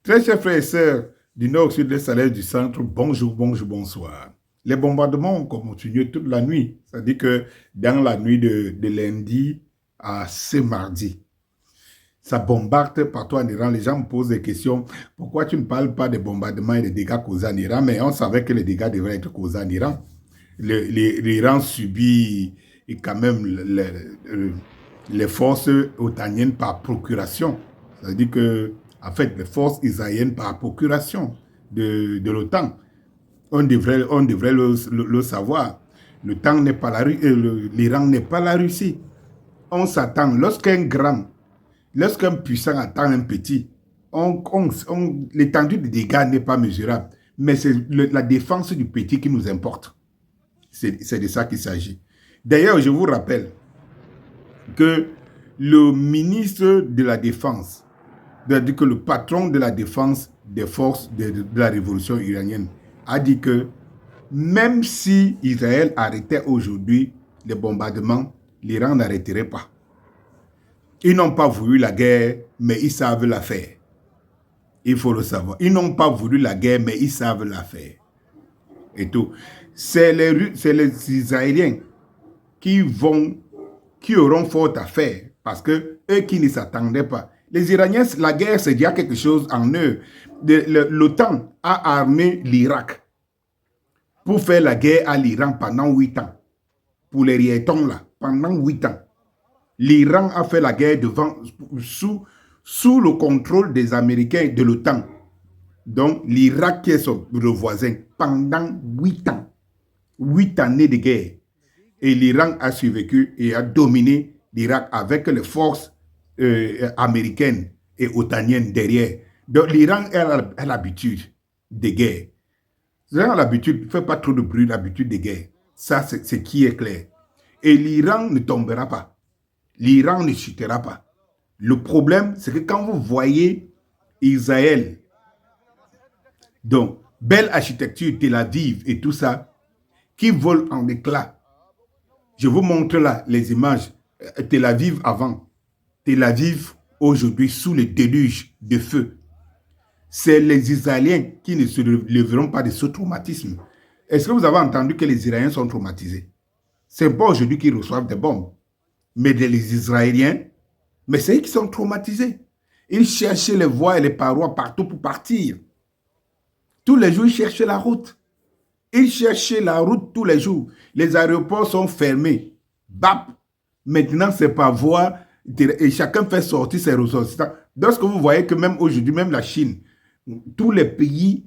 Très chers frères et sœurs du nord au sud, des salaires du centre, bonjour, bonjour, bonsoir. Les bombardements ont continué toute la nuit. C'est-à-dire que dans la nuit de lundi à ce mardi, ça bombarde partout en Iran. Les gens me posent des questions. Pourquoi tu ne parles pas des bombardements et des dégâts causés en Iran? Mais on savait que les dégâts devraient être causés en Iran. L'Iran subit quand même les forces otaniennes par procuration. C'est-à-dire que, en fait, les forces israéliennes par procuration de l'OTAN. On devrait le savoir. L'Iran n'est pas la Russie. On s'attend, lorsqu'un puissant attend un petit, l'étendue des dégâts n'est pas mesurable. Mais c'est la défense du petit qui nous importe. C'est de ça qu'il s'agit. D'ailleurs, je vous rappelle que le ministre de la Défense, c'est-à-dire que le patron de la défense des forces de la révolution iranienne, a dit que même si Israël arrêtait aujourd'hui les bombardements, l'Iran n'arrêterait pas. Ils n'ont pas voulu la guerre, mais ils savent la faire. Il faut le savoir. Ils n'ont pas voulu la guerre, mais ils savent la faire. Et tout. C'est les Israéliens qui auront fort à faire, parce que eux qui ne s'attendaient pas. Les Iraniens, la guerre, c'est déjà quelque chose en eux. L'OTAN a armé l'Irak pour faire la guerre à l'Iran pendant 8 ans. Pour les rietons là, pendant 8 ans. L'Iran a fait la guerre sous le contrôle des Américains et de l'OTAN. Donc, l'Irak qui est le voisin pendant 8 ans. 8 années de guerre. Et l'Iran a survécu et a dominé l'Irak avec les forces américaines et otaniennes derrière. Donc, l'Iran a l'habitude des guerres. L'Iran a l'habitude, ne fait pas trop de bruit, l'habitude des guerres. Ça, c'est ce qui est clair. Et l'Iran ne tombera pas. L'Iran ne chutera pas. Le problème, c'est que quand vous voyez Israël, donc, belle architecture, Tel Aviv et tout ça, qui vole en éclats. Je vous montre là les images. Tel Aviv avant. Tel Aviv aujourd'hui sous le déluge de feu. C'est les Israéliens qui ne se leveront pas de ce traumatisme. Est-ce que vous avez entendu que les Israéliens sont traumatisés? C'est pas aujourd'hui qu'ils reçoivent des bombes. Mais les Israéliens, mais c'est eux qui sont traumatisés. Ils cherchaient les voies et les parois partout pour partir. Tous les jours, ils cherchaient la route. Ils cherchaient la route tous les jours. Les aéroports sont fermés. Bap! Maintenant, c'est par voie. Et chacun fait sortir ses ressortissants. Lorsque vous voyez que même aujourd'hui, même la Chine, tous les pays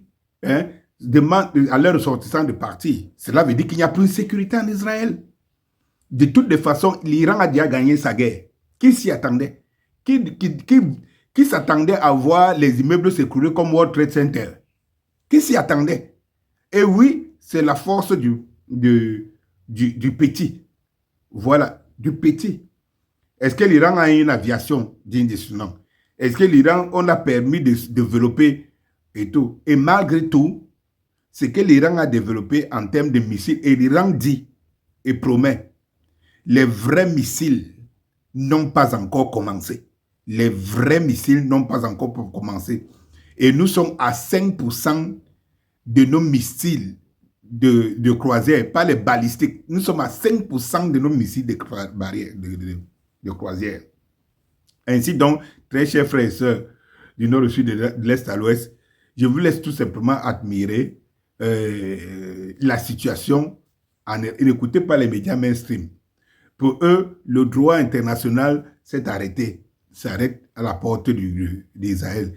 demandent à leurs ressortissants de partir. Cela veut dire qu'il n'y a plus de sécurité en Israël. De toutes les façons, l'Iran a déjà gagné sa guerre. Qui s'y attendait? Qui s'attendait à voir les immeubles s'écrouler comme World Trade Center? Qui s'y attendait? Et oui, c'est la force du petit. Voilà, du petit. Est-ce que l'Iran a une aviation digne de ce nom? Est-ce que l'Iran, on a permis de développer et tout? Et malgré tout, ce que l'Iran a développé en termes de missiles, et l'Iran dit et promet, les vrais missiles n'ont pas encore commencé. Les vrais missiles n'ont pas encore commencé. Et nous sommes à 5% de nos missiles de croisière, pas les balistiques. Nous sommes à 5% de nos missiles de croisière. Ainsi donc, très chers frères et sœurs du nord au sud, de l'est à l'ouest, je vous laisse tout simplement admirer la situation et n'écoutez pas les médias mainstream. Pour eux, le droit international s'est arrêté, s'arrête à la porte d'Israël.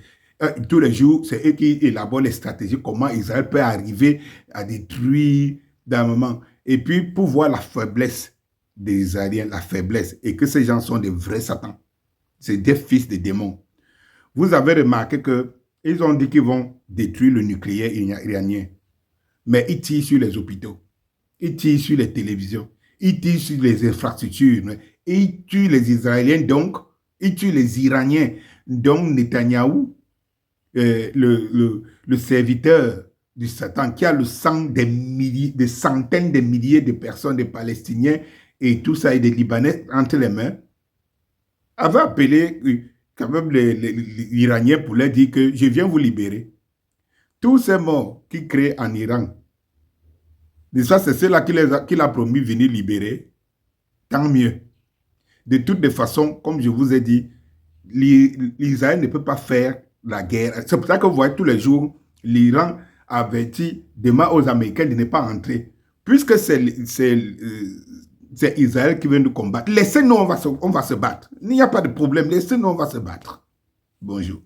Tous les jours, c'est eux qui élaborent les stratégies, comment Israël peut arriver à détruire d'un moment. Et puis, pour voir la faiblesse des Israéliens, la faiblesse, et que ces gens sont des vrais satans. C'est des fils de démons. Vous avez remarqué qu'ils ont dit qu'ils vont détruire le nucléaire iranien. Mais ils tirent sur les hôpitaux. Ils tirent sur les télévisions. Ils tirent sur les infrastructures. Ils tuent les Israéliens, donc, ils tuent les Iraniens. Donc, Netanyahou, le serviteur du Satan, qui a le sang des centaines de milliers de personnes, des Palestiniens et tout ça, et des Libanais entre les mains, avait appelé quand même les Iraniens pour leur dire que je viens vous libérer. Tous ces morts qui créent en Iran, de ça, c'est ceux-là qu'il a promis venir libérer, tant mieux. De toutes les façons, comme je vous ai dit, l'Israël ne peut pas faire la guerre. C'est pour ça que vous voyez tous les jours, l'Iran avertit demain aux Américains de ne pas entrer. Puisque c'est Israël qui vient nous combattre. Laissez-nous, on va se battre. Il n'y a pas de problème, laissez-nous, on va se battre. Bonjour.